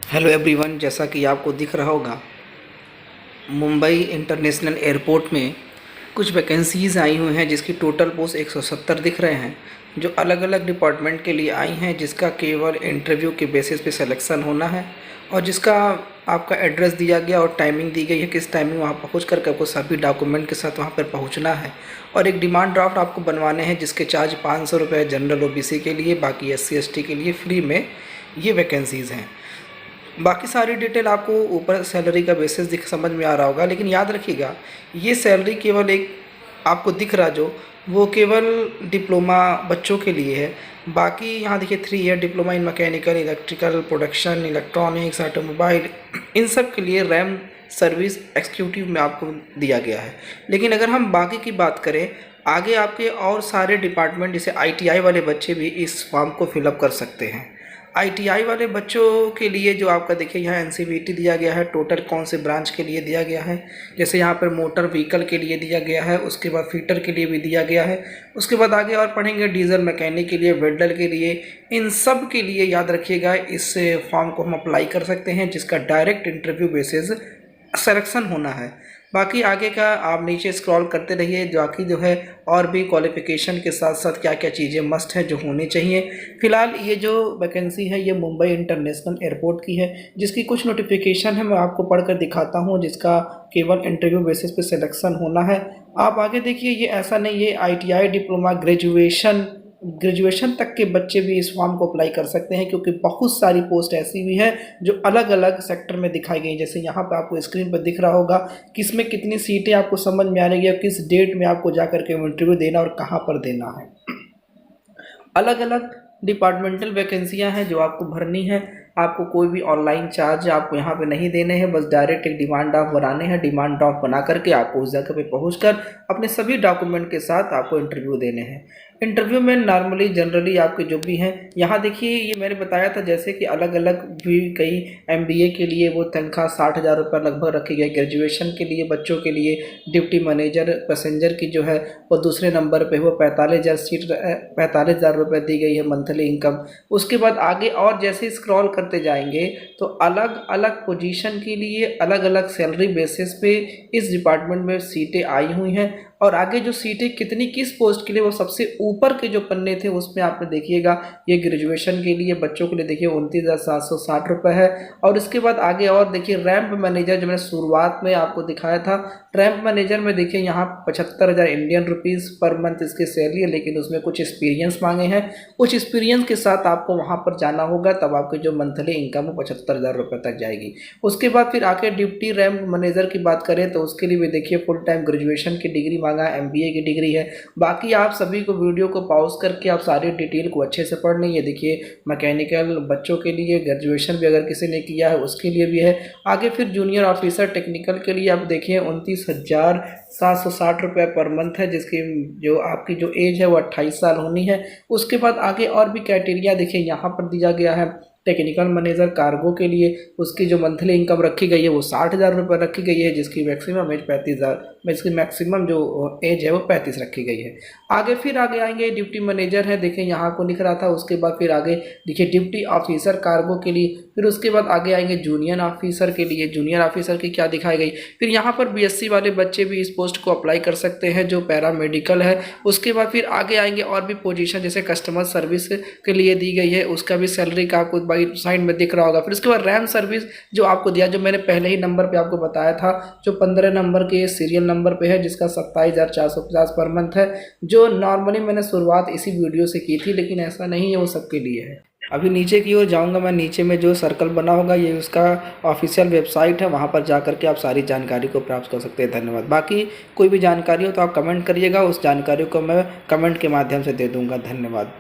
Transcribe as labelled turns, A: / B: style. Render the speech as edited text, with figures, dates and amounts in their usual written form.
A: Hello everyone, जैसा कि आपको दिख रहा होगा, मुंबई इंटरनेशनल एयरपोर्ट में कुछ वैकेंसीज़ आई हुई हैं जिसकी टोटल पोस्ट 170 दिख रहे हैं, जो अलग अलग डिपार्टमेंट के लिए आई हैं, जिसका केवल इंटरव्यू के बेसिस पे सिलेक्शन होना है और जिसका आपका एड्रेस दिया गया और टाइमिंग दी गई है, किस टाइमिंग वहाँ पहुँच कर आपको सभी डॉक्यूमेंट के साथ वहाँ पर पहुँचना है। और एक डिमांड ड्राफ्ट आपको बनवाने हैं जिसके चार्ज 500 रुपये जनरल ओबीसी के लिए, बाकी SC ST के लिए फ्री में ये वैकेंसीज़ हैं। बाकी सारी डिटेल आपको ऊपर सैलरी का बेसिस दिख समझ में आ रहा होगा, लेकिन याद रखिएगा ये सैलरी केवल एक आपको दिख रहा जो वो केवल डिप्लोमा बच्चों के लिए है। बाकी यहाँ देखिए 3 year diploma in mechanical, electrical, production, electronics, automobile, इन सब के लिए रैम सर्विस एक्जीक्यूटिव में आपको दिया गया है। लेकिन अगर हम बाकी की बात करें, आगे आपके और सारे डिपार्टमेंट जैसे ITI वाले बच्चे भी इस फॉर्म को फिलअप कर सकते हैं। ITI वाले बच्चों के लिए जो आपका देखिए यहाँ NCVT दिया गया है, टोटल कौन से ब्रांच के लिए दिया गया है, जैसे यहाँ पर मोटर व्हीकल के लिए दिया गया है, उसके बाद फिटर के लिए भी दिया गया है, उसके बाद आगे और पढ़ेंगे डीजल मैकेनिक के लिए, वेल्डर के लिए, इन सब के लिए याद रखिएगा इस फॉर्म को हम अप्लाई कर सकते हैं, जिसका डायरेक्ट इंटरव्यू बेसिस सिलेक्शन होना है। बाकी आगे का आप नीचे स्क्रॉल करते रहिए, बाकी जो है और भी क्वालिफ़िकेशन के साथ साथ क्या क्या चीज़ें मस्ट हैं जो होनी चाहिए। फ़िलहाल ये जो वैकेंसी है ये मुंबई इंटरनेशनल एयरपोर्ट की है, जिसकी कुछ नोटिफिकेशन है मैं आपको पढ़कर दिखाता हूँ, जिसका केवल इंटरव्यू बेसिस पे सिलेक्शन होना है। आप आगे देखिए, ये ऐसा नहीं, ये ITI डिप्लोमा ग्रेजुएशन तक के बच्चे भी इस फॉर्म को अप्लाई कर सकते हैं, क्योंकि बहुत सारी पोस्ट ऐसी भी है जो अलग अलग सेक्टर में दिखाई गई। जैसे यहाँ पे आपको स्क्रीन पर दिख रहा होगा किसमें कितनी सीटें आपको समझ में आ रही है, किस डेट में आपको जा करके इंटरव्यू देना और कहाँ पर देना है। अलग अलग डिपार्टमेंटल वैकेंसियाँ हैं जो आपको भरनी है। आपको कोई भी ऑनलाइन चार्ज आपको यहाँ पे नहीं देने हैं, बस डायरेक्ट एक डिमांड ड्राफ्ट बनाने हैं। डिमांड ड्राफ्ट बना करके आपको उस जगह पे पहुँचकर अपने सभी डॉक्यूमेंट के साथ आपको इंटरव्यू देने हैं। इंटरव्यू में नॉर्मली जनरली आपके जो भी हैं, यहाँ देखिए ये मैंने बताया था जैसे कि अलग अलग भी कई MBA के लिए वो तनख्वाह 60,000 रुपये लगभग रखी गई। ग्रेजुएशन के लिए बच्चों के लिए डिप्टी मैनेजर पैसेंजर की जो है वो दूसरे नंबर पे वो 45,000 रुपये दी गई है मंथली इनकम। उसके बाद आगे और जैसे स्क्रॉल करते जाएंगे तो अलग अलग पोजीशन के लिए अलग अलग सैलरी बेसिस पे इस डिपार्टमेंट में सीटें आई हुई हैं। और आगे जो सीटें कितनी किस पोस्ट के लिए, वो सबसे ऊपर के जो पन्ने थे उसमें आपने देखिएगा ये ग्रेजुएशन के लिए बच्चों के लिए देखिए 29,760 रुपये है। और इसके बाद आगे और देखिए रैंप मैनेजर, जो मैंने शुरुआत में आपको दिखाया था, रैंप मैनेजर में देखिए यहाँ 75,000 इंडियन रुपीज़ पर मंथ इसकी सैलरी है, लेकिन उसमें कुछ एक्सपीरियंस मांगे हैं। कुछ एक्सपीरियंस के साथ आपको वहाँ पर जाना होगा, तब आपकी जो मंथली इनकम है 75,000 रुपये तक जाएगी। उसके बाद फिर आके डिप्टी रैंप मैनेजर की बात करें तो उसके लिए भी देखिए फुल टाइम ग्रेजुएशन की डिग्री मांगा, MBA की डिग्री है। बाकी आप सभी को वीडियो को पॉज करके आप सारी डिटेल को अच्छे से पढ़ लें। ये देखिए मैकेनिकल बच्चों के लिए, ग्रेजुएशन भी अगर किसी ने किया है उसके लिए भी है। आगे फिर जूनियर ऑफिसर टेक्निकल के लिए आप देखिए 29,760 रुपये पर मंथ है, जिसकी जो आपकी जो एज है वो 28 साल होनी है। उसके बाद आगे और भी क्राइटेरिया देखिए यहाँ पर दिया गया है। टेक्निकल मैनेजर कार्गो के लिए उसकी जो मंथली इनकम रखी गई है वो 60,000 रुपये रखी गई है, जिसकी मैक्सिमम एज 35,000, इसकी मैक्सिमम जो एज है वो 35 रखी गई है। आगे फिर आगे आएंगे डिप्टी मैनेजर है, देखिए यहाँ को लिख रहा था। उसके बाद फिर आगे देखिए डिप्टी ऑफिसर कार्गो के लिए, फिर उसके बाद आगे आएंगे जूनियर ऑफिसर के लिए। जूनियर ऑफिसर की क्या दिखाई गई, फिर यहाँ पर BSc वाले बच्चे भी इस पोस्ट को अप्लाई कर सकते हैं जो पैरामेडिकल है। उसके बाद फिर आगे आएंगे और भी पोजीशन जैसे कस्टमर सर्विस के लिए दी गई है, उसका भी सैलरी का आपको साइड में दिख रहा होगा। फिर उसके बाद रैम सर्विस जो आपको दिया, जो मैंने पहले ही नंबर पे आपको बताया था, जो 15 नंबर के सीरियल नंबर पे है, जिसका 27,450 पर मंथ है, जो नॉर्मली मैंने शुरुआत इसी वीडियो से की थी, लेकिन ऐसा नहीं है, वो सबके लिए है। अभी नीचे की ओर जाऊंगा मैं, नीचे में जो सर्कल बना होगा ये उसका ऑफिशियल वेबसाइट है, वहाँ पर जा करके आप सारी जानकारी को प्राप्त कर सकते हैं। धन्यवाद। बाकी कोई भी जानकारी हो तो आप कमेंट करिएगा, उस जानकारी को मैं कमेंट के माध्यम से दे दूँगा। धन्यवाद।